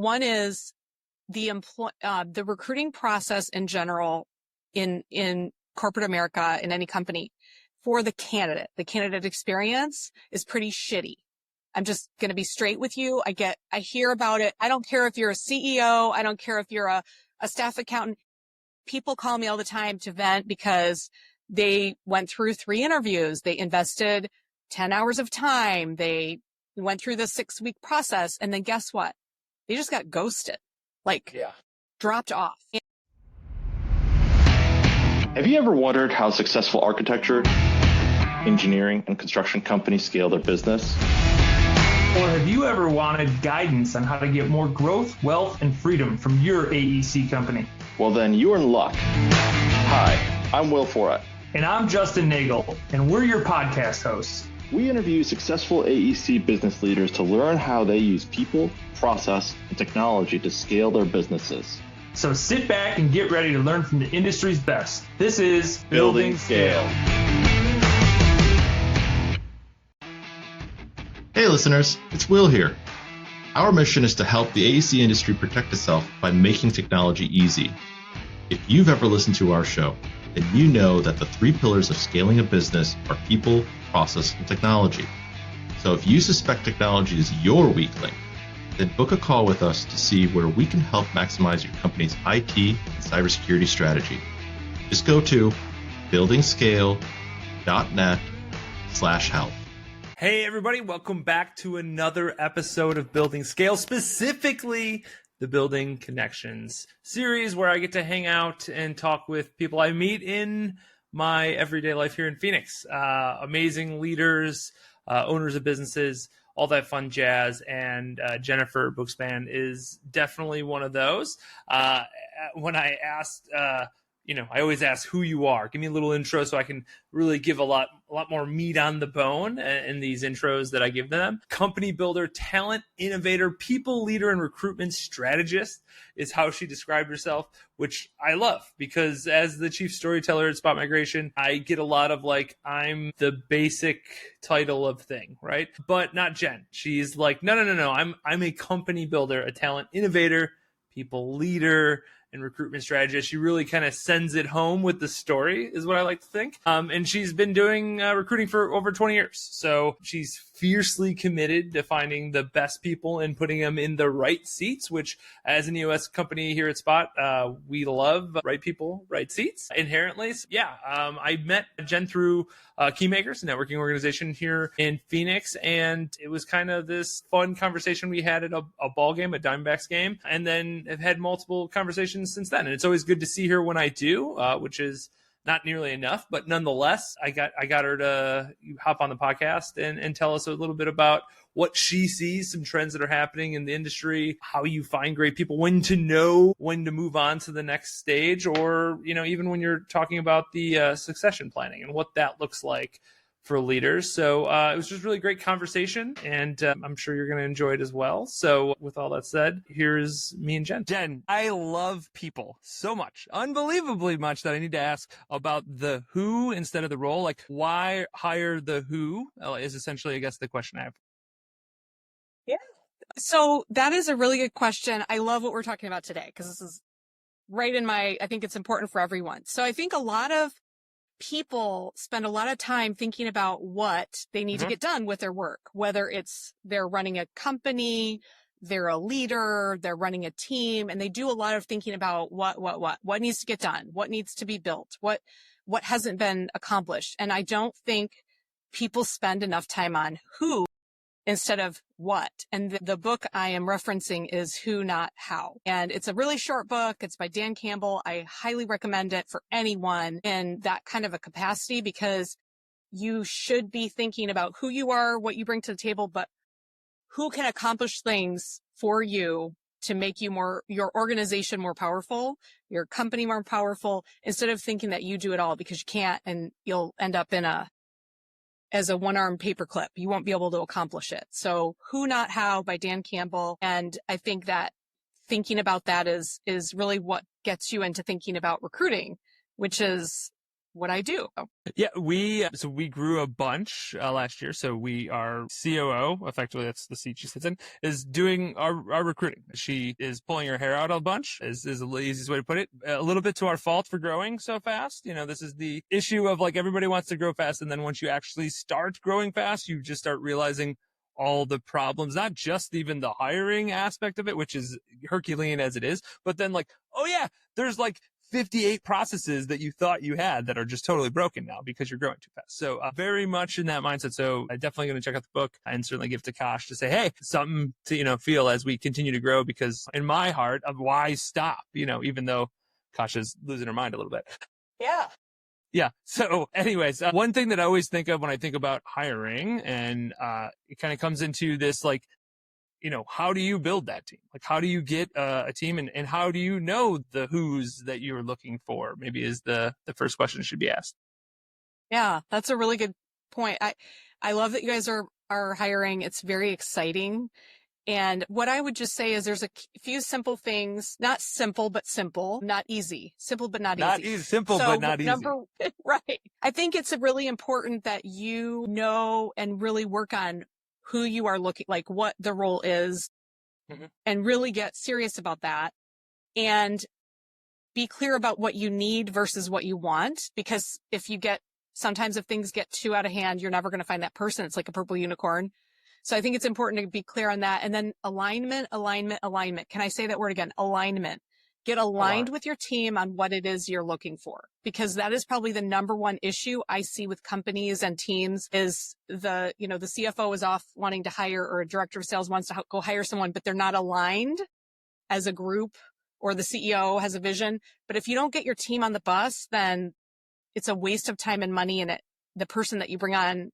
One is the recruiting process in general in corporate America, in any company, for the candidate. The candidate experience is pretty shitty. I'm just going to be straight with you. I hear about it. I don't care if you're a CEO. I don't care if you're a staff accountant. People call me all the time to vent because they went through 3 interviews. They invested 10 hours of time. They went through the 6-week process. And then guess what? They just got ghosted, dropped off. Have you ever wondered how successful architecture, engineering, and construction companies scale their business? Or have you ever wanted guidance on how to get more growth, wealth, and freedom from your AEC company? Well, then you're in luck. Hi, I'm Will Foret. And I'm Justin Neagle, and we're your podcast hosts. We interview successful AEC business leaders to learn how they use people, process, and technology to scale their businesses. So sit back and get ready to learn from the industry's best. This is Building Scale. Hey listeners, it's Will here. Our mission is to help the AEC industry protect itself by making technology easy. If you've ever listened to our show, then you know that the 3 pillars of scaling a business are people, process, and technology. So if you suspect technology is your weak link, then book a call with us to see where we can help maximize your company's IT and cybersecurity strategy. Just go to buildingscale.net/help. Hey everybody, welcome back to another episode of Building Scale, specifically the Building Connections series, where I get to hang out and talk with people I meet in my everyday life here in Phoenix. Amazing leaders, owners of businesses, all that fun jazz, and Jennifer Bookspan is definitely one of those. When I asked, I always ask who you are. Give me a little intro so I can really give a lot more meat on the bone in these intros that I give them. Company builder, talent innovator, people leader, and recruitment strategist is how she described herself, which I love because as the chief storyteller at Spot Migration, I get a lot of I'm the basic title of thing, right? But not Jen. She's like, no. I'm a company builder, a talent innovator, people leader, and recruitment strategist. She really kind of sends it home with the story, is what I like to think. And she's been doing recruiting for over 20 years. So she's fiercely committed to finding the best people and putting them in the right seats, which as an EOS company here at Spot, we love right people, right seats inherently. So, I met Jen through Keymakers, a networking organization here in Phoenix. And it was kind of this fun conversation we had at a ball game, a Diamondbacks game, and then have had multiple conversations since then. And it's always good to see her when I do, which is not nearly enough, but nonetheless, I got her to hop on the podcast and tell us a little bit about what she sees, some trends that are happening in the industry, how you find great people, when to know when to move on to the next stage, or, even when you're talking about the succession planning and what that looks like for leaders. So it was just really great conversation, and I'm sure you're going to enjoy it as well. So with all that said, here's me and Jen. Jen, I love people so much, unbelievably much, that I need to ask about the who instead of the role. Like, why hire the who is essentially, I guess, the question I have. Yeah. So that is a really good question. I love what we're talking about today because this is right in I think it's important for everyone. So I think a lot of people spend a lot of time thinking about what they need to get done with their work, whether it's they're running a company, they're a leader, they're running a team, and they do a lot of thinking about what needs to get done, what needs to be built, what hasn't been accomplished. And I don't think people spend enough time on who instead of what. And the book I am referencing is Who, Not How. And it's a really short book. It's by Dan Campbell. I highly recommend it for anyone in that kind of a capacity, because you should be thinking about who you are, what you bring to the table, but who can accomplish things for you to make your organization more powerful, your company more powerful, instead of thinking that you do it all, because you can't, and you'll end up as a one-armed paperclip. You won't be able to accomplish it. So Who, Not How by Dan Campbell. And I think that thinking about that is really what gets you into thinking about recruiting, which is what I do. Yeah, we grew a bunch last year. So our COO, effectively that's the seat she sits in, is doing our recruiting. She is pulling her hair out a bunch, is the easiest way to put it. A little bit to our fault for growing so fast. This is the issue of like everybody wants to grow fast, and then once you actually start growing fast, you just start realizing all the problems, not just even the hiring aspect of it, which is Herculean as it is, but then like, oh yeah, there's like 58 processes that you thought you had that are just totally broken now because you're growing too fast. So very much in that mindset. So I'm definitely going to check out the book and certainly give it to Kosh to say, hey, something to, feel as we continue to grow, because in my heart of why stop, even though Kosh is losing her mind a little bit. Yeah. Yeah. So anyways, one thing that I always think of when I think about hiring, and it kind of comes into this, like, how do you build that team? Like, how do you get a team, and how do you know the who's that you're looking for? Maybe is the first question that should be asked. Yeah, that's a really good point. I love that you guys are hiring. It's very exciting. And what I would just say is there's a few simple things, not simple, but simple, not easy, simple, but not easy. Not easy, simple, so but not easy. Right. I think it's really important that you know and really work on who you are looking, like what the role is, and really get serious about that and be clear about what you need versus what you want. Because sometimes if things get too out of hand, you're never going to find that person. It's like a purple unicorn. So I think it's important to be clear on that. And then alignment. Can I say that word again? Alignment. Get aligned with your team on what it is you're looking for, because that is probably the number one issue I see with companies and teams is the CFO is off wanting to hire, or a director of sales wants to go hire someone, but they're not aligned as a group, or the CEO has a vision. But if you don't get your team on the bus, then it's a waste of time and money. And the person that you bring on,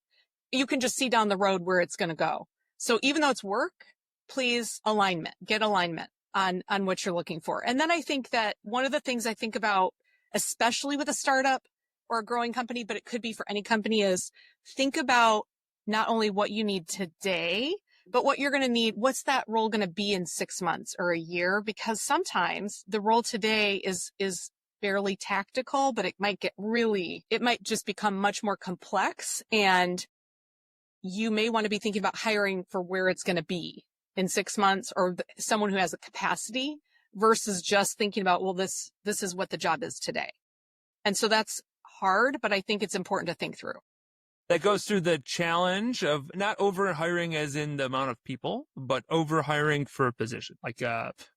you can just see down the road where it's going to go. So even though it's work, please get alignment on what you're looking for. And then I think that one of the things I think about, especially with a startup or a growing company, but it could be for any company, is think about not only what you need today, but what you're going to need. What's that role going to be in 6 months or a year? Because sometimes the role today is fairly tactical, but it might just become much more complex. And you may want to be thinking about hiring for where it's going to be in 6 months, or someone who has the capacity, versus just thinking about, well, this is what the job is today. And so that's hard, but I think it's important to think through. That goes through the challenge of not over hiring as in the amount of people, but over hiring for a position. Like,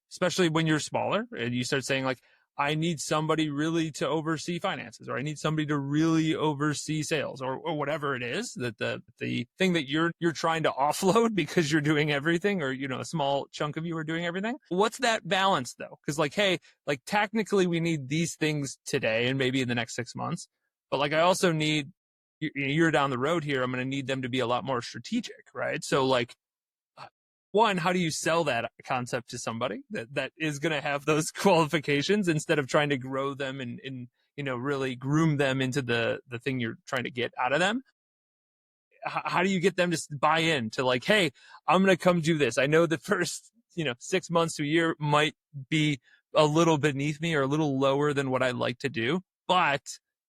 especially when you're smaller and you start saying like, I need somebody really to oversee finances, or I need somebody to really oversee sales, or whatever it is, that the thing that you're trying to offload because you're doing everything, or, a small chunk of you are doing everything. What's that balance though? Because like, hey, like technically we need these things today and maybe in the next 6 months, but like I also need, you're down the road here, I'm going to need them to be a lot more strategic, right? So like, one, how do you sell that concept to somebody that is going to have those qualifications, instead of trying to grow them and really groom them into the thing you're trying to get out of them? How do you get them to buy in to like, hey, I'm going to come do this. I know the first, 6 months to a year might be a little beneath me or a little lower than what I like to do, but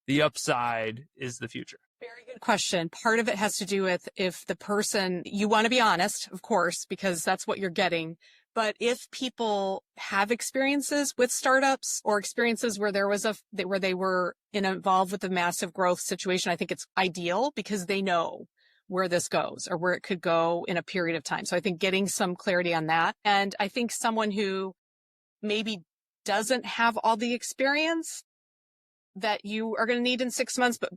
the upside is the future. Very good question. Part of it has to do with if the person, you want to be honest, of course, because that's what you're getting. But if people have experiences with startups, or experiences where where they were involved with a massive growth situation, I think it's ideal, because they know where this goes or where it could go in a period of time. So I think getting some clarity on that. And I think someone who maybe doesn't have all the experience that you are going to need in 6 months, but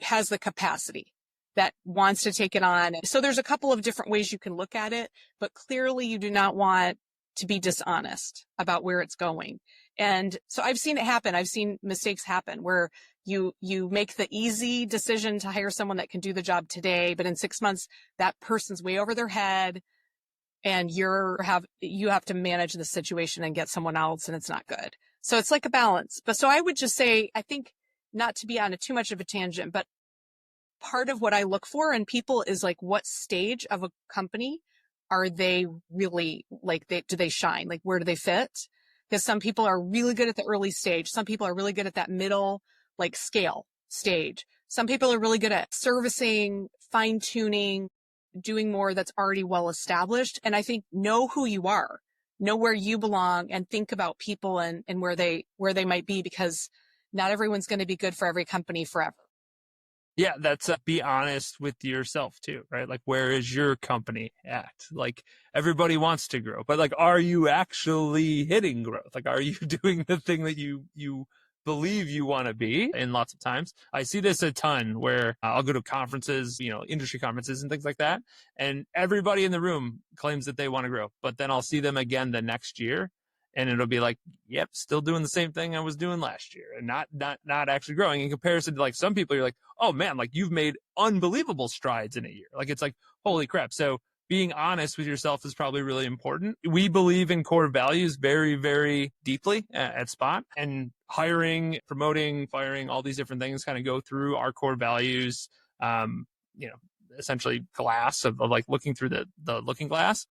has the capacity, that wants to take it on. So there's a couple of different ways you can look at it, but clearly you do not want to be dishonest about where it's going. And so I've seen it happen. I've seen mistakes happen where you make the easy decision to hire someone that can do the job today, but in 6 months, that person's way over their head, and you have to manage the situation and get someone else, and it's not good. So it's like a balance. But so I would just say, I think, not to be on too much of a tangent, but part of what I look for in people is like, what stage of a company are they really, like, do they shine? Like, where do they fit? Because some people are really good at the early stage. Some people are really good at that middle, like, scale. stage. Some people are really good at servicing, fine tuning, doing more that's already well established. And I think know who you are, know where you belong, and think about people and where they might be, because not everyone's going to be good for every company forever. Yeah, that's be honest with yourself too, right? Like, where is your company at? Like, everybody wants to grow, but like, are you actually hitting growth? Like, are you doing the thing that you believe you want to be? And lots of times I see this a ton where I'll go to conferences, industry conferences and things like that. And everybody in the room claims that they want to grow, but then I'll see them again the next year. And it'll be like, yep, still doing the same thing I was doing last year, and not actually growing. In comparison to like some people, you're like, oh man, like you've made unbelievable strides in a year. Like, it's like, holy crap. So being honest with yourself is probably really important. We believe in core values very, very deeply at Spot, and hiring, promoting, firing, all these different things kind of go through our core values. Essentially glass of like looking through the looking glass.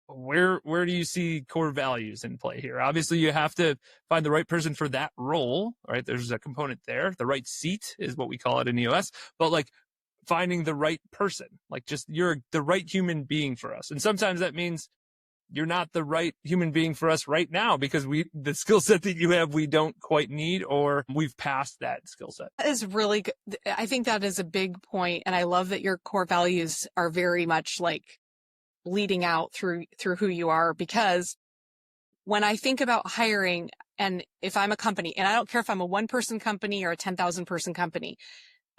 Where do you see core values in play here? Obviously, you have to find the right person for that role, right? There's a component there. The right seat is what we call it in EOS, but like finding the right person, like just you're the right human being for us. And sometimes that means you're not the right human being for us right now because the skill set that you have, we don't quite need, or we've passed that skill set. That is really good. I think that is a big point. And I love that your core values are very much like leading out through who you are, because when I think about hiring, and if I'm a company, and I don't care if I'm a 1-person company or a 10,000 person company,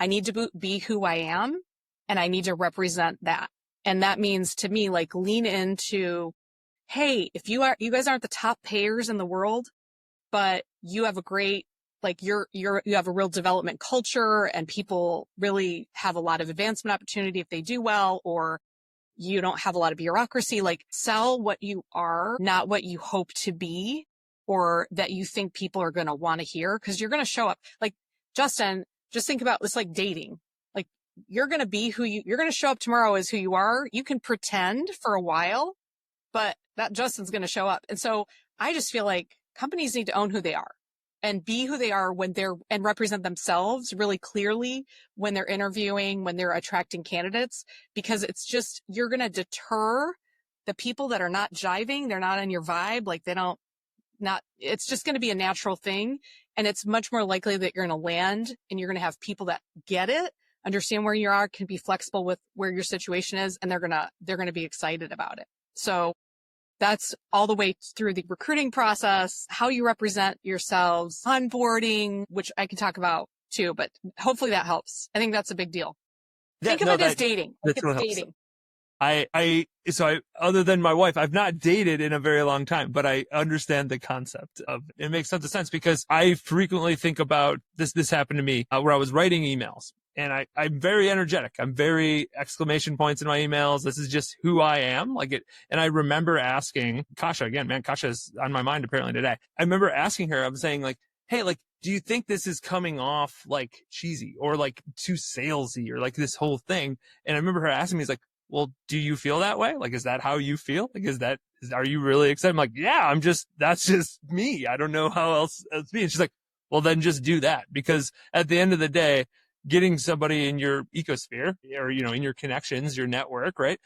I need to be who I am, and I need to represent that. And that means to me, like, lean into, hey, if you guys aren't the top payers in the world, but you have a great, like you have a real development culture, and people really have a lot of advancement opportunity if they do well, or you don't have a lot of bureaucracy, like sell what you are, not what you hope to be, or that you think people are going to want to hear, because you're going to show up. Like, Justin, just think about this, like dating. Like, you're going to be you're going to show up tomorrow as who you are. You can pretend for a while, but that Justin's going to show up. And so I just feel like companies need to own who they are and be who they are and represent themselves really clearly when they're interviewing, when they're attracting candidates, because it's just, you're going to deter the people that are not jiving. They're not on your vibe. Like, it's just going to be a natural thing. And it's much more likely that you're going to land and you're going to have people that get it, understand where you are, can be flexible with where your situation is, and they're going to be excited about it. So that's all the way through the recruiting process, how you represent yourselves, onboarding, which I can talk about too, but hopefully that helps. I think that's a big deal. Think of it as dating. Like, it's dating. I other than my wife, I've not dated in a very long time, but I understand the concept of it. Makes tons of sense, because I frequently think about this. This happened to me where I was writing emails, and I'm very energetic. I'm very exclamation points in my emails. This is just who I am, like it. And I remember asking Kasha again, man, Kasha is on my mind apparently today. I remember asking her, I'm saying like, hey, like, do you think this is coming off like cheesy or like too salesy or like this whole thing? And I remember her asking me, he's like, well, do you feel that way? Like, is that how you feel? Like, are you really excited? I'm like, yeah, that's just me. I don't know how else it's me. And she's like, well, then just do that. Because at the end of the day, getting somebody in your ecosphere or, in your connections, your network, right?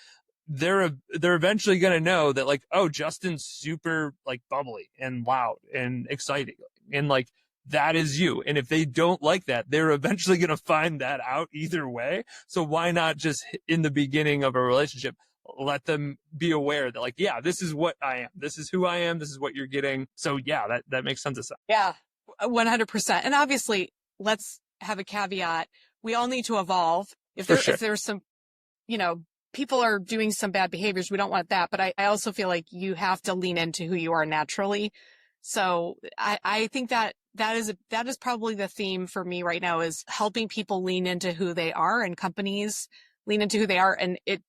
They're eventually going to know that like, oh, Justin's super like bubbly and loud and exciting. And like, that is you. And if they don't like that, they're eventually going to find that out either way. So why not just in the beginning of a relationship, let them be aware that like, yeah, this is what I am. This is who I am. This is what you're getting. So yeah, that makes tons of sense. Yeah, 100%. And obviously, let's have a caveat. We all need to evolve. If there's some, people are doing some bad behaviors, we don't want that. But I also feel like you have to lean into who you are naturally. So I think that is probably the theme for me right now, is helping people lean into who they are, and companies lean into who they are. And it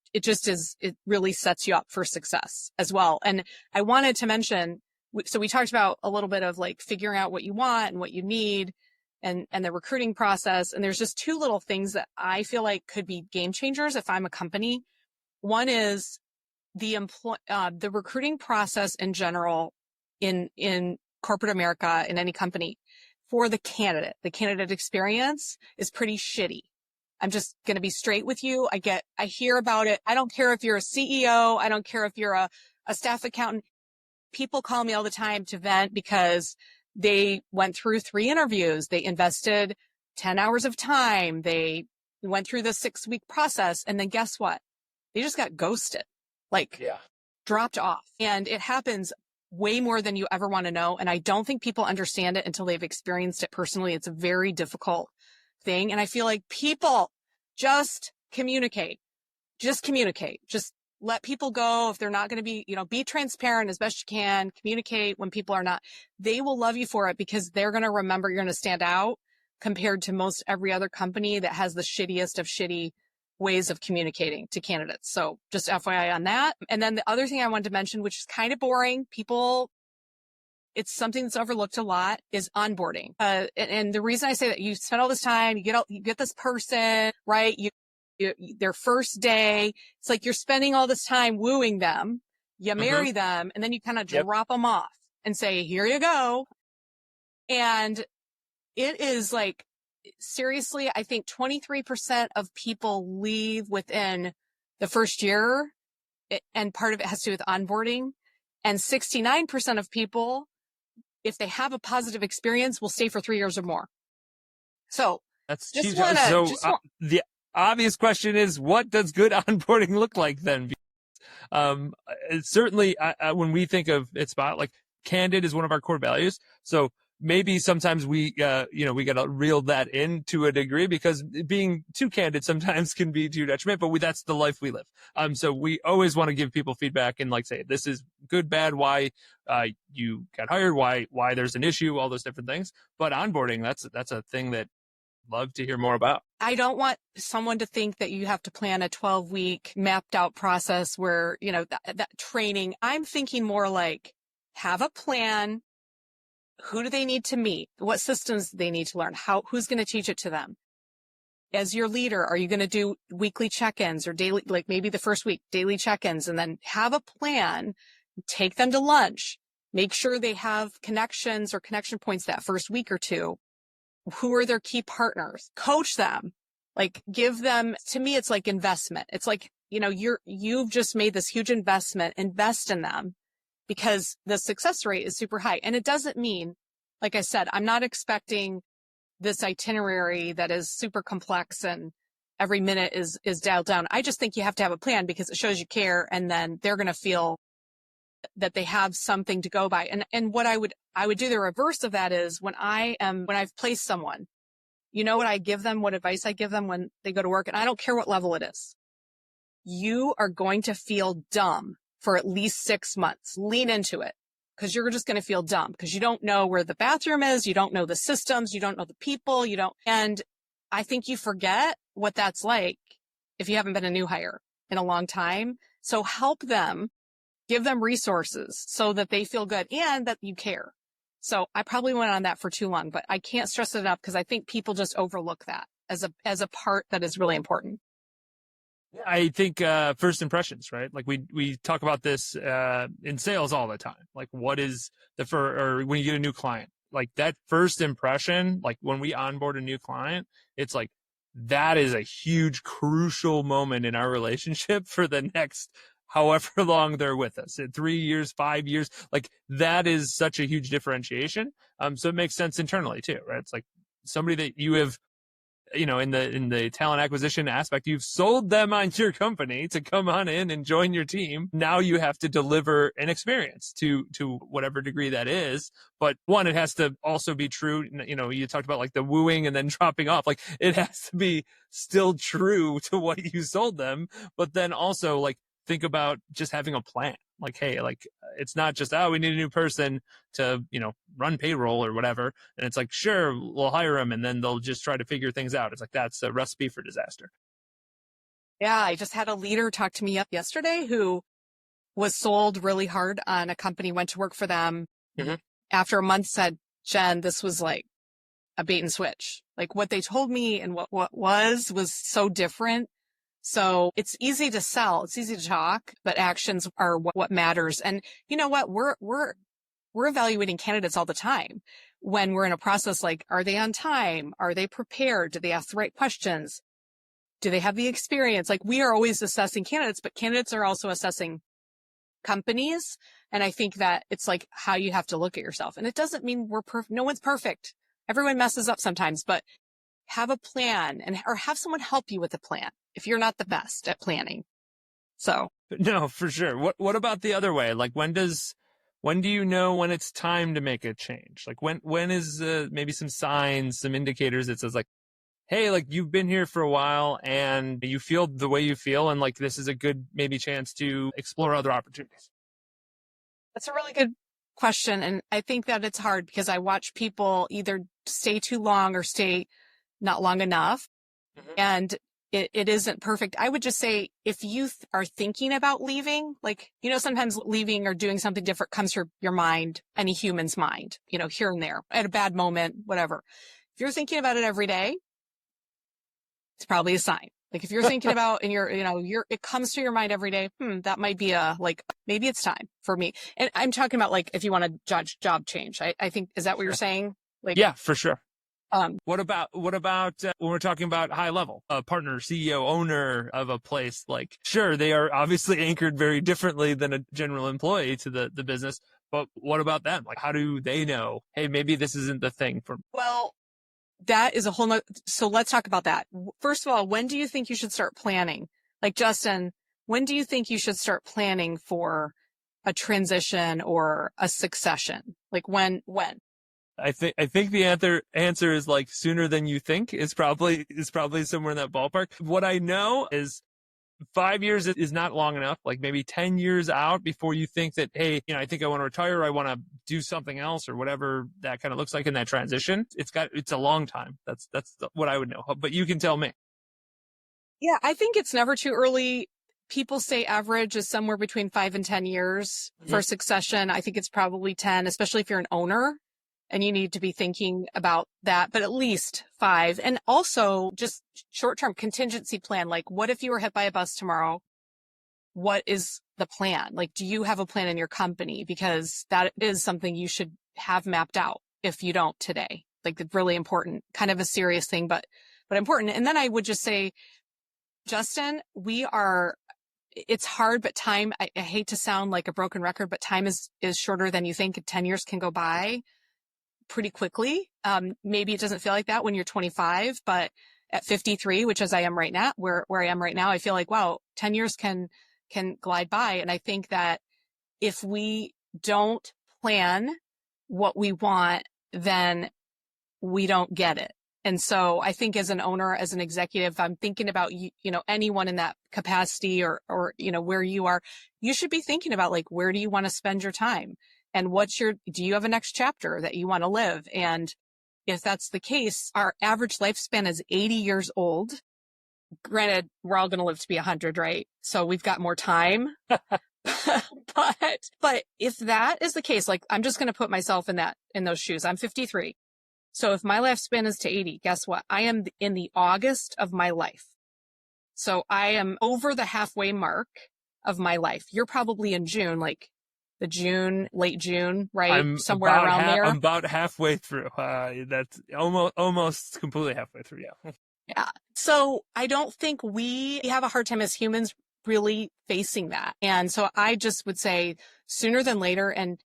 really sets you up for success as well. And I wanted to mention, so we talked about a little bit of like figuring out what you want and what you need and the recruiting process. And there's just 2 little things that I feel like could be game changers if I'm a company. One is the recruiting process in general in corporate America, in any company. for the candidate experience is pretty shitty. I'm just going to be straight with you. I hear about it. I don't care if you're a CEO. I don't care if you're a staff accountant. People call me all the time to vent because they went through 3 interviews. They invested 10 hours of time. They went through the 6-week process. And then guess what? They just got ghosted, dropped off. And it happens way more than you ever want to know. And I don't think people understand it until they've experienced it personally. It's a very difficult thing. And I feel like people just communicate. Just let people go. If they're not going to be, be transparent as best you can, communicate when people are not. They will love you for it because they're going to remember you're going to stand out compared to most every other company that has the shittiest of shitty ways of communicating to candidates. So just FYI on that. And then the other thing I wanted to mention, which is kind of boring, it's something that's overlooked a lot, is onboarding. And the reason I say that, you spend all this time, you get this person, right? Their first day, it's like you're spending all this time wooing them, you marry them, and then you kind of drop them off and say, here you go. And it is like, seriously, I think 23% of people leave within the first year, and part of it has to do with onboarding. And 69% of people, if they have a positive experience, will stay for 3 years or more. So that's just huge. The obvious question is, what does good onboarding look like then? Certainly, when we think of it, Spot, like candid is one of our core values. So maybe sometimes we got to reel that in to a degree, because being too candid sometimes can be too detrimental, but that's the life we live. So we always want to give people feedback and say, this is good, bad, why, you got hired, why there's an issue, all those different things. But onboarding, that's a thing that I'd love to hear more about. I don't want someone to think that you have to plan a 12-week mapped out process where, that training. I'm thinking more like, have a plan. Who do they need to meet? What systems do they need to learn? Who's going to teach it to them? As your leader, are you going to do weekly check-ins or daily, like maybe the first week, daily check-ins, and then have a plan, take them to lunch, make sure they have connections or connection points that first week or two. Who are their key partners? Coach them, give them, to me, it's like investment. It's like, you've just made this huge investment, invest in them, because the success rate is super high. And it doesn't mean, like I said, I'm not expecting this itinerary that is super complex and every minute is dialed down. I just think you have to have a plan because it shows you care, and then they're going to feel that they have something to go by. And what I would do the reverse of that is when I've placed someone, what I give them, what advice I give them when they go to work, and I don't care what level it is. You are going to feel dumb for at least 6 months. Lean into it, because you're just going to feel dumb because you don't know where the bathroom is. You don't know the systems. You don't know the people. And I think you forget what that's like if you haven't been a new hire in a long time. So help them, give them resources so that they feel good and that you care. So I probably went on that for too long, but I can't stress it enough because I think people just overlook that as a part that is really important. I think first impressions, right? We talk about this in sales all the time. What is or when you get a new client, that first impression, when we onboard a new client, it's that is a huge, crucial moment in our relationship for the next however long they're with us, 3 years, 5 years. That is such a huge differentiation. So it makes sense internally too, right? It's somebody that you have, in the talent acquisition aspect, you've sold them on your company to come on in and join your team. Now you have to deliver an experience to whatever degree that is. But one, it has to also be true. You talked about the wooing and then dropping off. It has to be still true to what you sold them. But then also think about just having a plan. Hey, it's not just, we need a new person to, run payroll or whatever. And it's sure, we'll hire them and then they'll just try to figure things out. It's that's a recipe for disaster. Yeah. I just had a leader talk to me up yesterday who was sold really hard on a company, went to work for them. Mm-hmm. After a month said, Jen, this was a bait and switch. What they told me and what was so different. So it's easy to sell. It's easy to talk, but actions are what matters. And you know what? we're evaluating candidates all the time when we're in a process like, are they on time? Are they prepared? Do they ask the right questions? Do they have the experience? Like, we are always assessing candidates, but candidates are also assessing companies. And I think that it's like how you have to look at yourself. And it doesn't mean we're perfect. No one's perfect. Everyone messes up sometimes, but have a plan or have someone help you with a plan if you're not the best at planning. So no, for sure. What about the other way? Like, when do you know when it's time to make a change? Like, when is maybe some signs, some indicators that says like, hey, like, you've been here for a while and you feel the way you feel, and like, this is a good maybe chance to explore other opportunities? that's a really good question. And I think that it's hard because I watch people either stay too long or stay not long enough. Mm-hmm. And it isn't perfect. I would just say, if you are thinking about leaving, like, sometimes leaving or doing something different comes to your mind, any human's mind, here and there at a bad moment, whatever. If you're thinking about it every day, it's probably a sign. Like, if you're thinking about and it comes to your mind every day, that might be maybe it's time for me. And I'm talking about like, if you want to judge job change, I think, is that what you're saying? Like, yeah, for sure. What about when we're talking about high level, a partner, CEO, owner of a place? Like, sure, they are obviously anchored very differently than a general employee to the business, but what about them? Like, how do they know, hey, maybe this isn't the thing for me? Well, that is a whole nother. So let's talk about that. First of all, when do you think you should start planning? Like, Justin, when do you think you should start planning for a transition or a succession? Like, when? I think the answer is like sooner than you think is probably somewhere in that ballpark. What I know is 5 years is not long enough, like maybe 10 years out before you think that, hey, I think I want to retire, or I want to do something else, or whatever that kind of looks like in that transition. It's a long time. That's what I would know, but you can tell me. Yeah, I think it's never too early. People say average is somewhere between 5 and 10 years for succession. I think it's probably 10, especially if you're an owner. And you need to be thinking about that, but at least 5. And also just short-term contingency plan. Like, what if you were hit by a bus tomorrow? What is the plan? Like, do you have a plan in your company? Because that is something you should have mapped out if you don't today. Like, it's really important, kind of a serious thing, but important. And then I would just say, Justin, it's hard, but time, I hate to sound like a broken record, but time is shorter than you think. 10 years can go by pretty quickly. Maybe it doesn't feel like that when you're 25, but at 53, which as I am right now, where I am right now, I feel like, wow, 10 years can glide by. And I think that if we don't plan what we want, then we don't get it. And so I think as an owner, as an executive, I'm thinking about, anyone in that capacity or, where you are, you should be thinking about like, where do you want to spend your time? And do you have a next chapter that you want to live? And if that's the case, our average lifespan is 80 years old. Granted, we're all going to live to be 100, right? So we've got more time. But if that is the case, like, I'm just going to put myself in those shoes. I'm 53. So if my lifespan is to 80, guess what? I am in the August of my life. So I am over the halfway mark of my life. You're probably in June, like late June, right? Somewhere around there. I'm about halfway through. That's almost completely halfway through. Yeah. Yeah. So I don't think we have a hard time as humans really facing that. And so I just would say sooner than later, and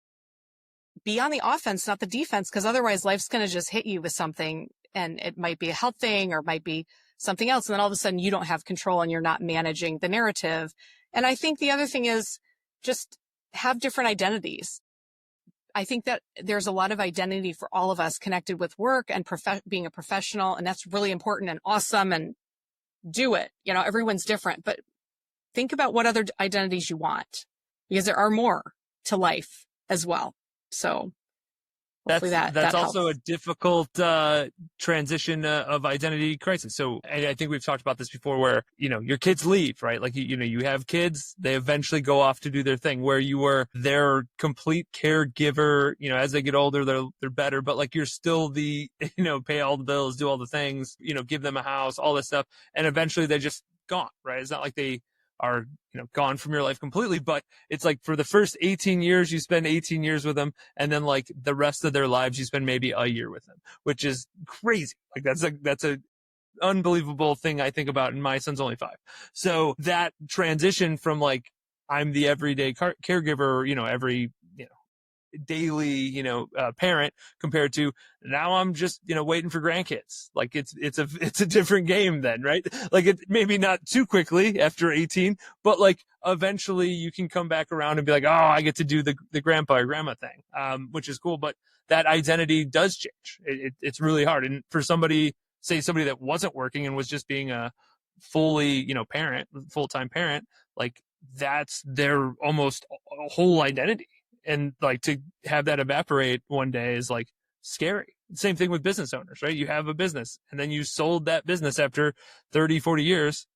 be on the offense, not the defense, because otherwise life's going to just hit you with something, and it might be a health thing or it might be something else. And then all of a sudden you don't have control and you're not managing the narrative. And I think the other thing is just have different identities. I think that there's a lot of identity for all of us connected with work and being a professional. And that's really important and awesome, and do it. Everyone's different, but think about what other identities you want, because there are more to life as well. So hopefully that's also helps. a difficult transition of identity crisis. So I think we've talked about this before, where your kids leave, right? Like you have kids, they eventually go off to do their thing, where you were their complete caregiver. As they get older, they're better, but like you're still the pay all the bills, do all the things, give them a house, all this stuff, and eventually they're just gone, right? It's not like they are, gone from your life completely. But it's like for the first 18 years, you spend 18 years with them. And then like the rest of their lives, you spend maybe a year with them, which is crazy. Like that's a unbelievable thing I think about. And my son's only 5. So that transition from like, I'm the everyday caregiver, every, daily, parent compared to now I'm just, waiting for grandkids. Like it's a different game then, right? Like it maybe not too quickly after 18, but like eventually you can come back around and be like, oh, I get to do the grandpa or grandma thing, which is cool. But that identity does change. It's really hard. And for somebody that wasn't working and was just being a fully, parent, full-time parent, like that's their almost whole identity. And like to have that evaporate one day is like scary. Same thing with business owners, right? You have a business and then you sold that business after 30, 40 years.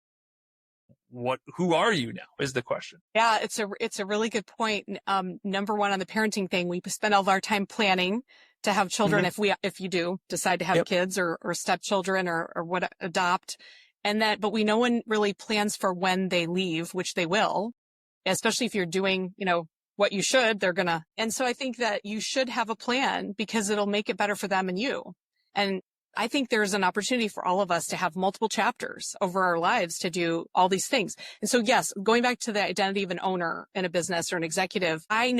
Who are you now is the question. Yeah, it's a really good point. Number one on the parenting thing, we spend all of our time planning to have children. Mm-hmm. If you do decide to have kids or stepchildren or what, adopt. But no one really plans for when they leave, which they will, especially if you're doing, what you should, they're gonna. And so I think that you should have a plan because it'll make it better for them and you. And I think there's an opportunity for all of us to have multiple chapters over our lives to do all these things. And so, yes, going back to the identity of an owner in a business or an executive, I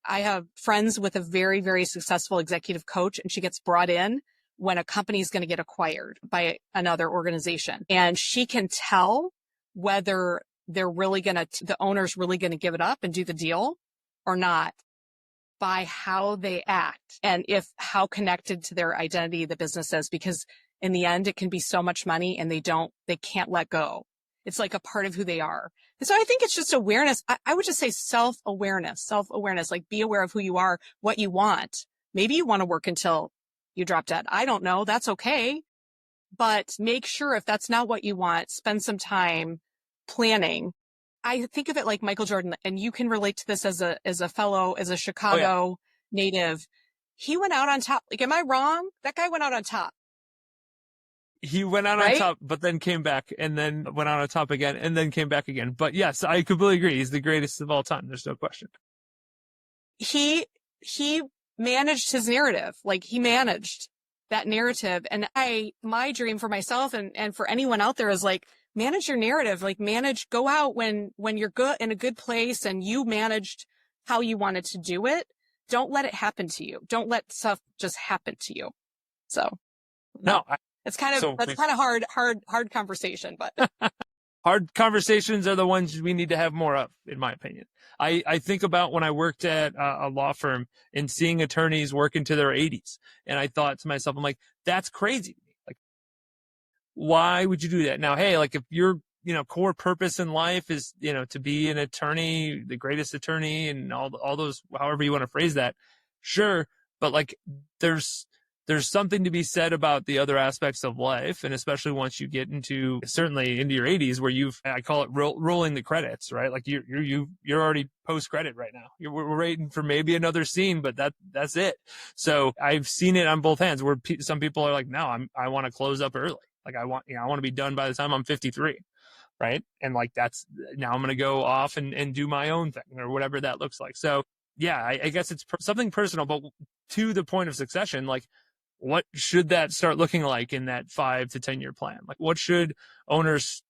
have friends with a very, very successful executive coach, and she gets brought in when a company is going to get acquired by another organization. And she can tell whether the owner's really going to give it up and do the deal or not by how they act and how connected to their identity the business is, because in the end, it can be so much money and they can't let go. It's like a part of who they are. And so I think it's just awareness. I would just say self-awareness, like be aware of who you are, what you want. Maybe you want to work until you drop dead. I don't know. That's okay. But make sure if that's not what you want, spend some time planning. I think of it like Michael Jordan, and you can relate to this as a Chicago native. He went out on top. Like, am I wrong? That guy went out on top. He went out on top, but then came back and then went out on top again and then came back again. But yes, I completely agree. He's the greatest of all time. There's no question. He managed his narrative. Like he managed that narrative. And my dream for myself and for anyone out there is like, manage your narrative, like go out when you're good in a good place and you managed how you wanted to do it. Don't let it happen to you. Don't let stuff just happen to you. So that's kind of hard conversation, but hard conversations are the ones we need to have more of, in my opinion. I think about when I worked at a law firm and seeing attorneys work into their 80s. And I thought to myself, I'm like, that's crazy. Like, why would you do that? Now, hey, like if your, core purpose in life is, to be an attorney, the greatest attorney and all those, however you want to phrase that. Sure. But like, there's something to be said about the other aspects of life. And especially once you get certainly into your 80s where I call it rolling the credits, right? Like you're already post credit right now. We're waiting for maybe another scene, but that's it. So I've seen it on both hands where some people are like, no, I want to close up early. Like I want to be done by the time I'm 53. Right. And like, now I'm going to go off and do my own thing or whatever that looks like. So yeah, I guess it's something personal, but to the point of succession, like, what should that start looking like in that 5 to 10 year plan? Like what should owners,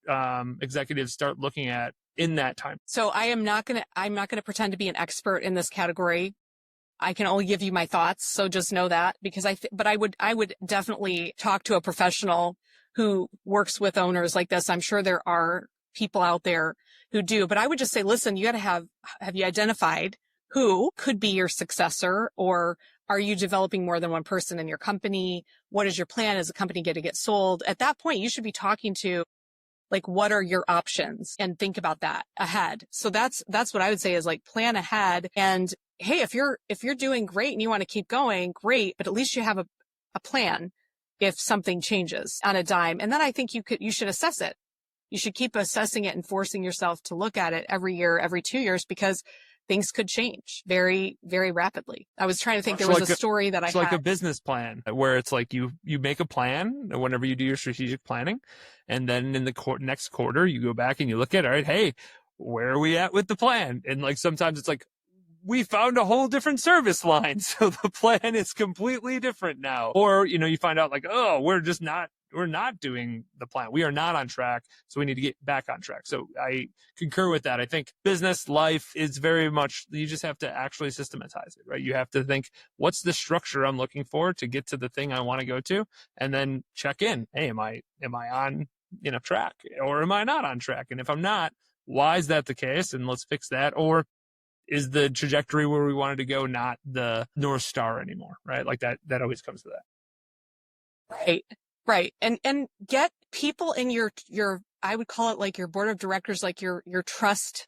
executives start looking at in that time? So I'm not going to pretend to be an expert in this category. I can only give you my thoughts. So just know that because but I would definitely talk to a professional who works with owners like this. I'm sure there are people out there who do, but I would just say, listen, you got to have you identified who could be your successor, or are you developing more than one person in your company? What is your plan? Is the company going to get sold? At that point, you should be talking to like, what are your options, and think about that ahead. So that's what I would say is like plan ahead. And hey, if you're doing great and you want to keep going, great, but at least you have a plan if something changes on a dime. And then I think you should assess it. You should keep assessing it and forcing yourself to look at it every year, every 2 years, because things could change very, very rapidly. I was trying to think, there was a story that I had. It's like a business plan where it's like you make a plan whenever you do your strategic planning. And then in the next quarter, you go back and you look at, all right, hey, where are we at with the plan? And like, sometimes it's like, we found a whole different service line. So the plan is completely different now. Or, you find out like, oh, we're not doing the plan. We are not on track. So we need to get back on track. So I concur with that. I think business life is very much, you just have to actually systematize it, right? You have to think, what's the structure I'm looking for to get to the thing I want to go to? And then check in. Hey, am I on, track, or am I not on track? And if I'm not, why is that the case? And let's fix that. Or is the trajectory where we wanted to go not the North Star anymore, right? Like that always comes to that. Right. And get people in your, I would call it like your board of directors, like your trust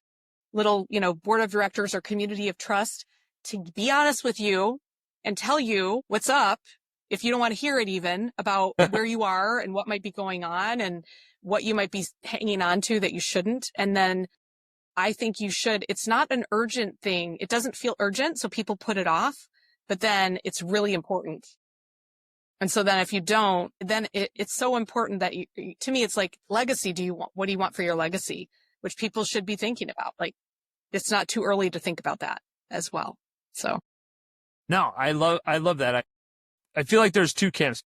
little, board of directors or community of trust, to be honest with you and tell you what's up, if you don't want to hear it, even about where you are and what might be going on and what you might be hanging on to that you shouldn't. And then I think you should. It's not an urgent thing. It doesn't feel urgent, so people put it off, but then it's really important. And so then if you don't, then it's so important that to me, it's like legacy. What do you want for your legacy? Which people should be thinking about. Like, it's not too early to think about that as well. So. No, I love that. I feel like there's two camps.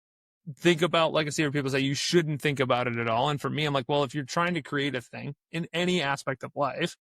Think about legacy, or people say you shouldn't think about it at all. And for me, I'm like, well, if you're trying to create a thing in any aspect of life,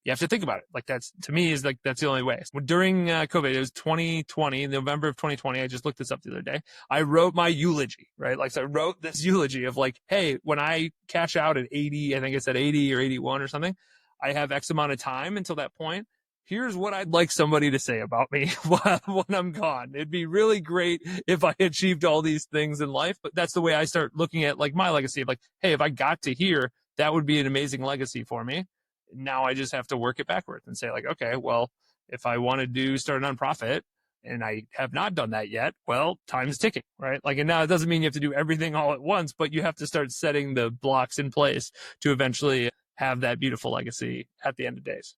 you have to think about it. Like, that's, to me, is like, that's the only way. During COVID, it was 2020, November of 2020. I just looked this up the other day. I wrote my eulogy, right? Like, so I wrote this eulogy of like, hey, when I cash out at 80, I think it's at 80 or 81 or something, I have X amount of time until that point. Here's what I'd like somebody to say about me when I'm gone. It'd be really great if I achieved all these things in life, but that's the way I start looking at like my legacy of like, hey, if I got to here, that would be an amazing legacy for me. Now I just have to work it backwards and say like, okay, well, if I want to start a nonprofit and I have not done that yet, well, time's ticking, right? Like, and now it doesn't mean you have to do everything all at once, but you have to start setting the blocks in place to eventually have that beautiful legacy at the end of days.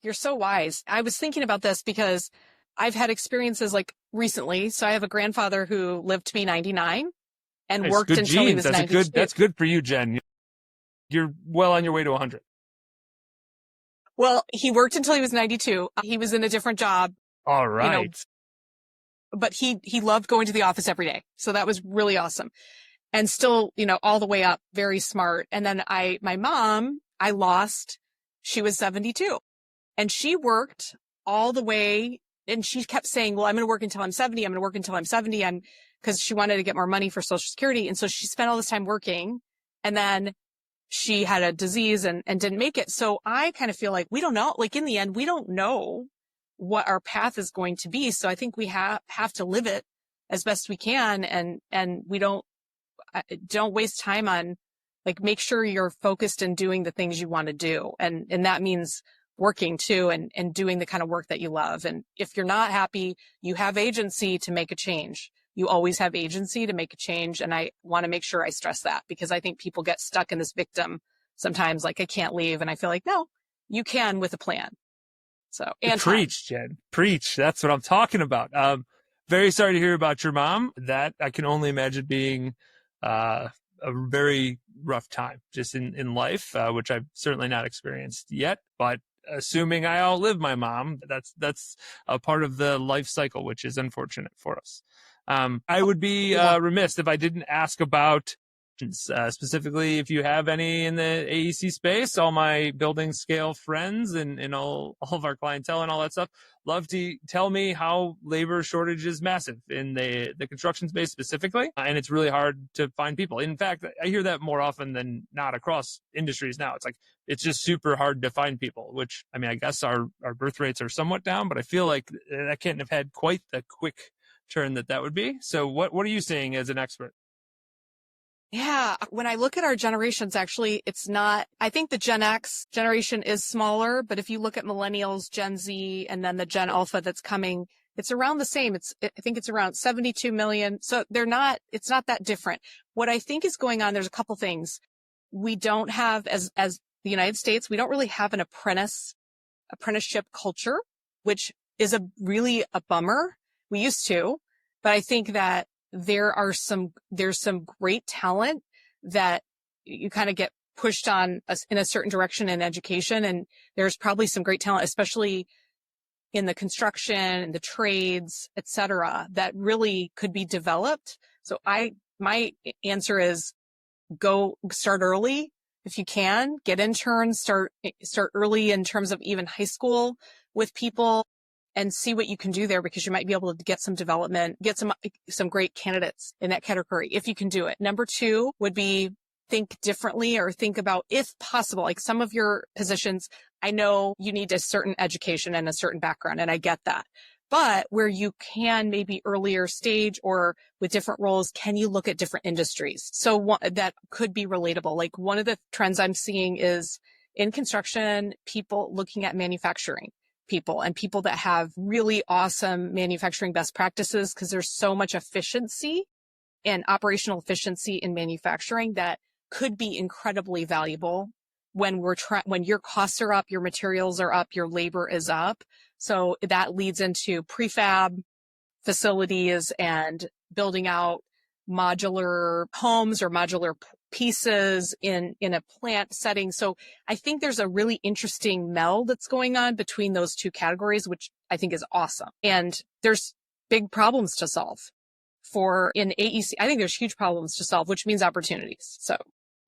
You're so wise. I was thinking about this because I've had experiences like recently. So I have a grandfather who lived to be 99 and Nice. worked Good until he genes. was 92. That's good for you, Jen. You're well on your way to 100. Well, he worked until he was 92. He was in a different job. All right. But he loved going to the office every day. So that was really awesome. And still, all the way up, very smart. And then my mom, I lost, she was 72 and she worked all the way. And she kept saying, well, I'm going to work until I'm 70. I'm going to work until I'm 70. And because she wanted to get more money for Social Security. And so she spent all this time working, and then she had a disease and didn't make it. So I kind of feel like we don't know, like in the end, we don't know what our path is going to be. So I think we have to live it as best we can. And we don't waste time on, like, make sure you're focused in doing the things you want to do. And that means working too, and doing the kind of work that you love. And if you're not happy, you have agency to make a change. You always have agency to make a change. And I want to make sure I stress that, because I think people get stuck in this victim sometimes, like, I can't leave. And I feel like, no, you can with a plan. So, and preach, Jen, preach. That's what I'm talking about. Very sorry to hear about your mom. That I can only imagine being a very rough time just in life, which I've certainly not experienced yet, but assuming I outlive my mom, that's a part of the life cycle, which is unfortunate for us. I would be remiss if I didn't ask about specifically if you have any in the AEC space. All my building scale friends and all of our clientele and all that stuff love to tell me how labor shortage is massive in the construction space specifically, and it's really hard to find people. In fact, I hear that more often than not across industries now. It's like, it's just super hard to find people, which, I mean, I guess our birth rates are somewhat down, but I feel like that can't have had quite the quick turn that would be. So what are you seeing as an expert? Yeah. When I look at our generations, actually, it's not, I think the Gen X generation is smaller, but if you look at millennials, Gen Z, and then the Gen Alpha that's coming, it's around the same. I think it's around 72 million. So it's not that different. What I think is going on, there's a couple things. We don't have, as the United States, we don't really have an apprentice apprenticeship culture, which is really a bummer. We used to, but I think that there's some great talent that you kind of get pushed on in a certain direction in education. And there's probably some great talent, especially in the construction and the trades, et cetera, that really could be developed. So my answer is go start early. If you can, get interns, start early in terms of even high school with people and see what you can do there, because you might be able to get some development, get some great candidates in that category if you can do it. Number 2 would be think differently, or think about, if possible, like some of your positions, I know you need a certain education and a certain background, and I get that. But where you can, maybe earlier stage or with different roles, can you look at different industries? So that could be relatable. Like one of the trends I'm seeing is in construction, people looking at manufacturing people and people that have really awesome manufacturing best practices, because there's so much efficiency and operational efficiency in manufacturing that could be incredibly valuable when when your costs are up, your materials are up, your labor is up. So that leads into prefab facilities and building out modular homes or modular pieces in a plant setting. So I think there's a really interesting meld that's going on between those two categories, which I think is awesome. And there's big problems to solve in AEC. I think there's huge problems to solve, which means opportunities. So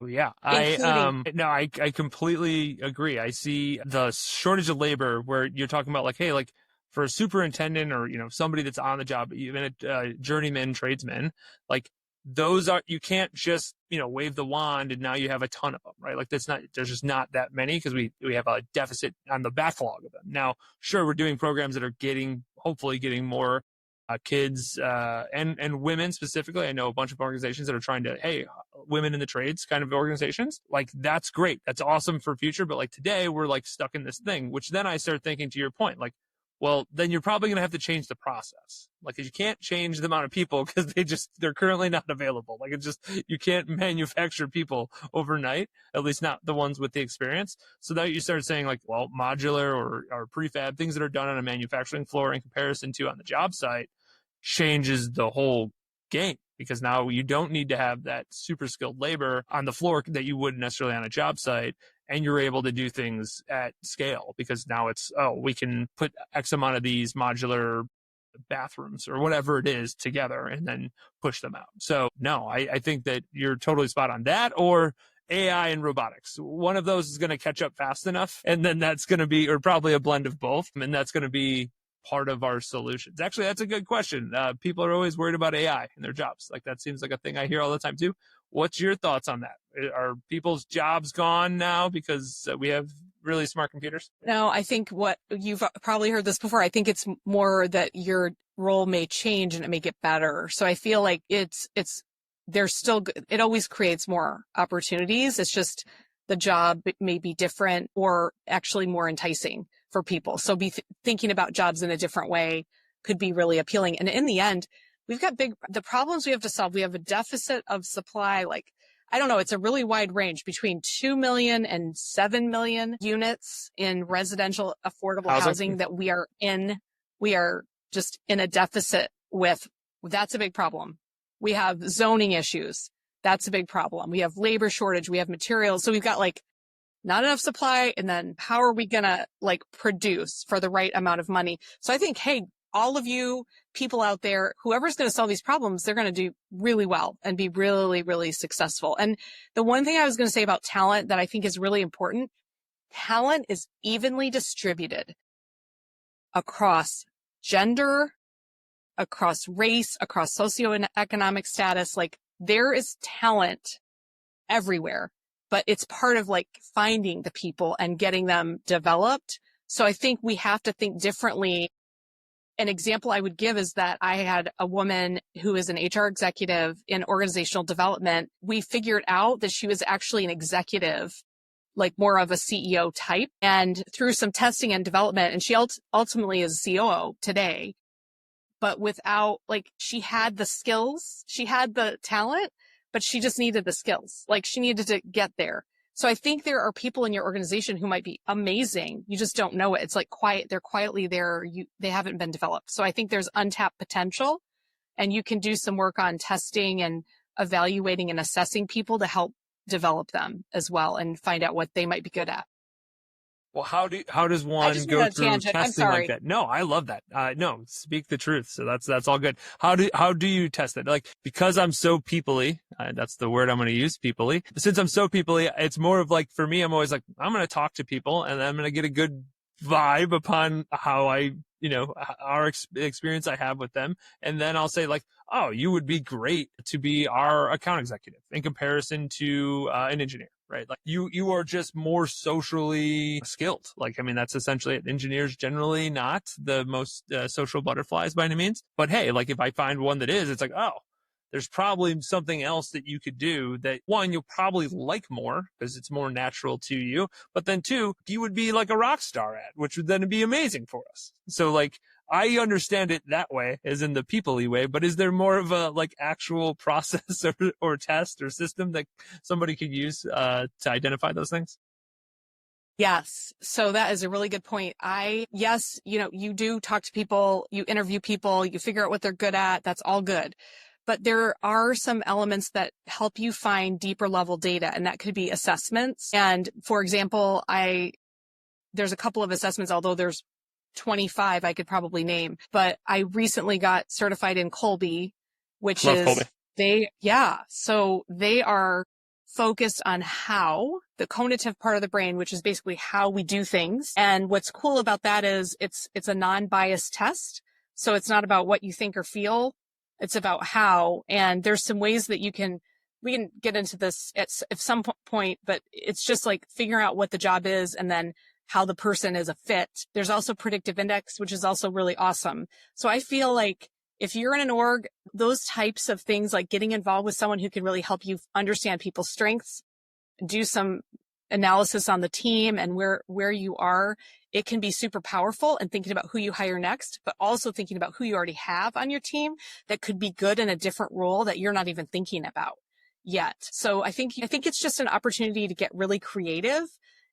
yeah, I completely agree. I see the shortage of labor where you're talking about, like, hey, like for a superintendent or, somebody that's on the job, even a journeyman tradesman, like those you can't just, wave the wand and now you have a ton of them, right? Like there's just not that many, because we have a deficit on the backlog of them. Now, sure, we're doing programs that are hopefully getting more kids and women specifically. I know a bunch of organizations that are trying to, hey, women in the trades kind of organizations. Like that's great. That's awesome for future. But like today we're like stuck in this thing, which then I start thinking, to your point, like, well, then you're probably going to have to change the process. Like, you can't change the amount of people because they're currently not available. Like you can't manufacture people overnight, at least not the ones with the experience. So that you start saying like, well, modular or prefab, things that are done on a manufacturing floor in comparison to on the job site, changes the whole game, because now you don't need to have that super skilled labor on the floor that you wouldn't necessarily on a job site. And you're able to do things at scale, because now we can put X amount of these modular bathrooms or whatever it is together and then push them out. So no, I think that you're totally spot on that, or AI and robotics. One of those is going to catch up fast enough. And then that's going to be, or probably a blend of both. And that's going to be part of our solutions. Actually, that's a good question. People are always worried about AI in their jobs. Like that seems like a thing I hear all the time too. What's your thoughts on that? Are people's jobs gone now because we have really smart computers? No, I think what you've probably heard this before. I think it's more that your role may change and it may get better. So I feel like there's still, it always creates more opportunities. It's just the job may be different or actually more enticing for people. So thinking about jobs in a different way could be really appealing. And in the end, we've got the problems we have to solve. We have a deficit of supply. Like, I don't know, it's a really wide range between 2 million and 7 million units in residential affordable housing that we are just in a deficit with. That's a big problem. We have zoning issues. That's a big problem. We have labor shortage. We have materials. So we've got like not enough supply. And then how are we going to like produce for the right amount of money? So I think, hey, all of you people out there, whoever's going to solve these problems, they're going to do really well and be really, really successful. And the one thing I was going to say about talent that I think is really important, talent is evenly distributed across gender, across race, across socioeconomic status. Like there is talent everywhere, but it's part of like finding the people and getting them developed. So I think we have to think differently. An example I would give is that I had a woman who is an HR executive in organizational development. We figured out that she was actually an executive, like more of a CEO type. And through some testing and development, and she ultimately is COO today, but without, like, she had the skills, she had the talent, but she just needed the skills. Like she needed to get there. So I think there are people in your organization who might be amazing. You just don't know it. It's like they're quietly there. They haven't been developed. So I think there's untapped potential, and you can do some work on testing and evaluating and assessing people to help develop them as well and find out what they might be good at. Well, how does one go through testing like that? No, I love that. No, speak the truth. So that's all good. How do you test it? Like, because I'm so people-y, that's the word I'm going to use, people-y. Since I'm so people-y, it's more of like, for me, I'm always like, I'm going to talk to people and I'm going to get a good vibe upon how our experience I have with them. And then I'll say like, oh, you would be great to be our account executive in comparison to an engineer. Right. Like you are just more socially skilled. Like, I mean, that's essentially it. Engineers generally not the most social butterflies by any means. But hey, like if I find one that is, it's like, oh, there's probably something else that you could do that, one, you'll probably like more because it's more natural to you. But then two, you would be like a rock star at, which would then be amazing for us. So like, I understand it that way, as in the people-y way, but is there more of a like actual process or test or system that somebody could use to identify those things? Yes. So that is a really good point. Yes, you do talk to people, you interview people, you figure out what they're good at. That's all good. But there are some elements that help you find deeper level data, and that could be assessments. And for example, there's a couple of assessments, although there's 25 I could probably name, but I recently got certified in Kolbe, which Love is Kolbe. So they are focused on how the cognitive part of the brain, which is basically how we do things. And what's cool about that is it's a non-biased test. So it's not about what you think or feel. It's about how, and there's some ways that we can get into this at some point, but it's just like figuring out what the job is and then how the person is a fit. There's also predictive index, which is also really awesome. So I feel like if you're in an org, those types of things, like getting involved with someone who can really help you understand people's strengths, do some analysis on the team and where you are, it can be super powerful, and thinking about who you hire next, but also thinking about who you already have on your team that could be good in a different role that you're not even thinking about yet. So I think it's just an opportunity to get really creative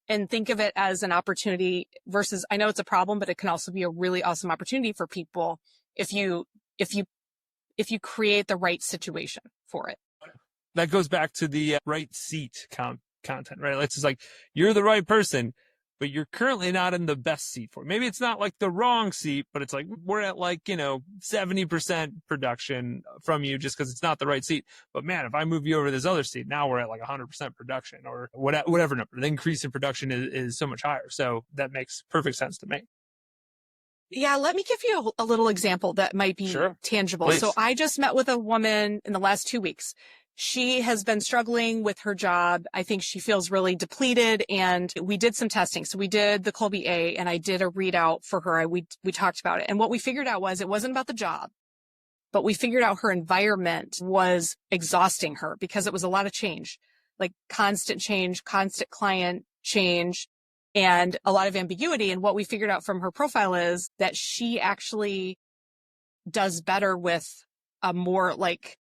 and think of it as an opportunity versus, I know it's a problem, but it can also be a really awesome opportunity for people if you create the right situation for it. That goes back to the right seat content, right? It's just like, you're the right person, but you're currently not in the best seat for it. Maybe it's not like the wrong seat, but it's like, we're at like, 70% production from you just because it's not the right seat. But man, if I move you over to this other seat, now we're at like 100% production or whatever number. The increase in production is so much higher. So that makes perfect sense to me. Yeah, let me give you a little example that might be tangible. Please. So I just met with a woman in the last 2 weeks. She has been struggling with her job. I think she feels really depleted, and we did some testing. So we did the Kolbe A, and I did a readout for her. We talked about it. And what we figured out was it wasn't about the job, but we figured out her environment was exhausting her because it was a lot of change, like constant change, constant client change, and a lot of ambiguity. And what we figured out from her profile is that she actually does better with a more like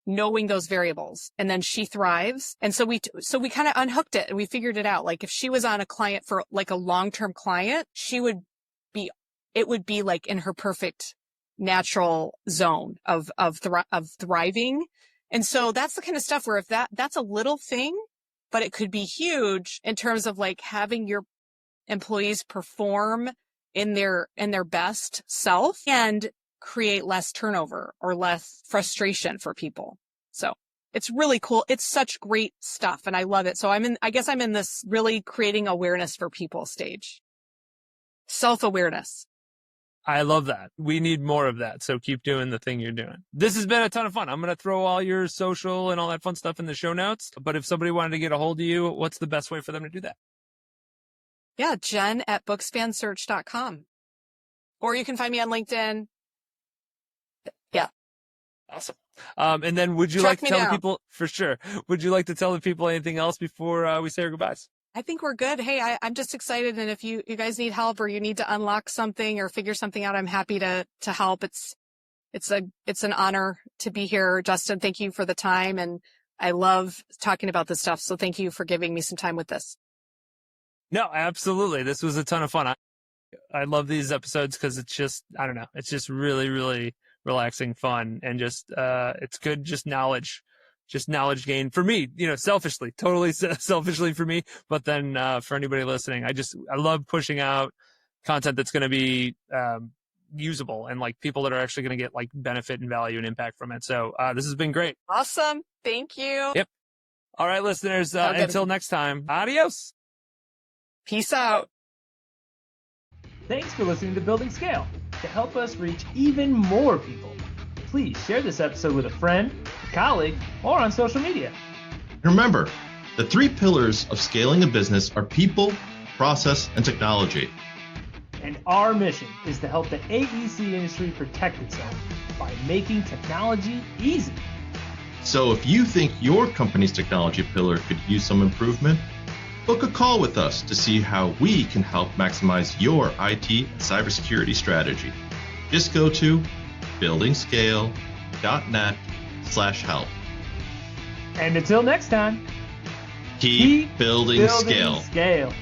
knowing those variables, and then she thrives. And so we kind of unhooked it, and we figured it out. Like if she was on a client for like a long-term client, it would be like in her perfect natural zone of thriving. And so that's the kind of stuff where if that's a little thing, but it could be huge in terms of like having your employees perform in their best self and create less turnover or less frustration for people. So it's really cool. It's such great stuff, and I love it. So I guess I'm in this really creating awareness for people stage. Self-awareness. I love that. We need more of that. So keep doing the thing you're doing. This has been a ton of fun. I'm going to throw all your social and all that fun stuff in the show notes. But if somebody wanted to get a hold of you, what's the best way for them to do that? Yeah, Jen@bookspansearch.com. Or you can find me on LinkedIn. Yeah. Awesome. And then would you like to tell the people, for sure, would you like to tell the people anything else before we say our goodbyes? I think we're good. Hey, I'm just excited. And if you guys need help or you need to unlock something or figure something out, I'm happy to help. It's an honor to be here. Justin, thank you for the time. And I love talking about this stuff. So thank you for giving me some time with this. No, absolutely. This was a ton of fun. I love these episodes because it's just, I don't know, it's just really, really relaxing, fun, and just, it's good, just knowledge gain for me, selfishly, totally selfishly for me. But then, for anybody listening, I love pushing out content that's going to be, usable and like people that are actually going to get like benefit and value and impact from it. So, this has been great. Awesome. Thank you. Yep. All right, listeners, until next time, adios. Peace out. Thanks for listening to Building Scale. To help us reach even more people, please share this episode with a friend, a colleague, or on social media. Remember, the 3 pillars of scaling a business are people, process, and technology. And our mission is to help the AEC industry protect itself by making technology easy. So if you think your company's technology pillar could use some improvement, book a call with us to see how we can help maximize your IT and cybersecurity strategy. Just go to buildingscale.net/help. And until next time, Keep building scale. Scale.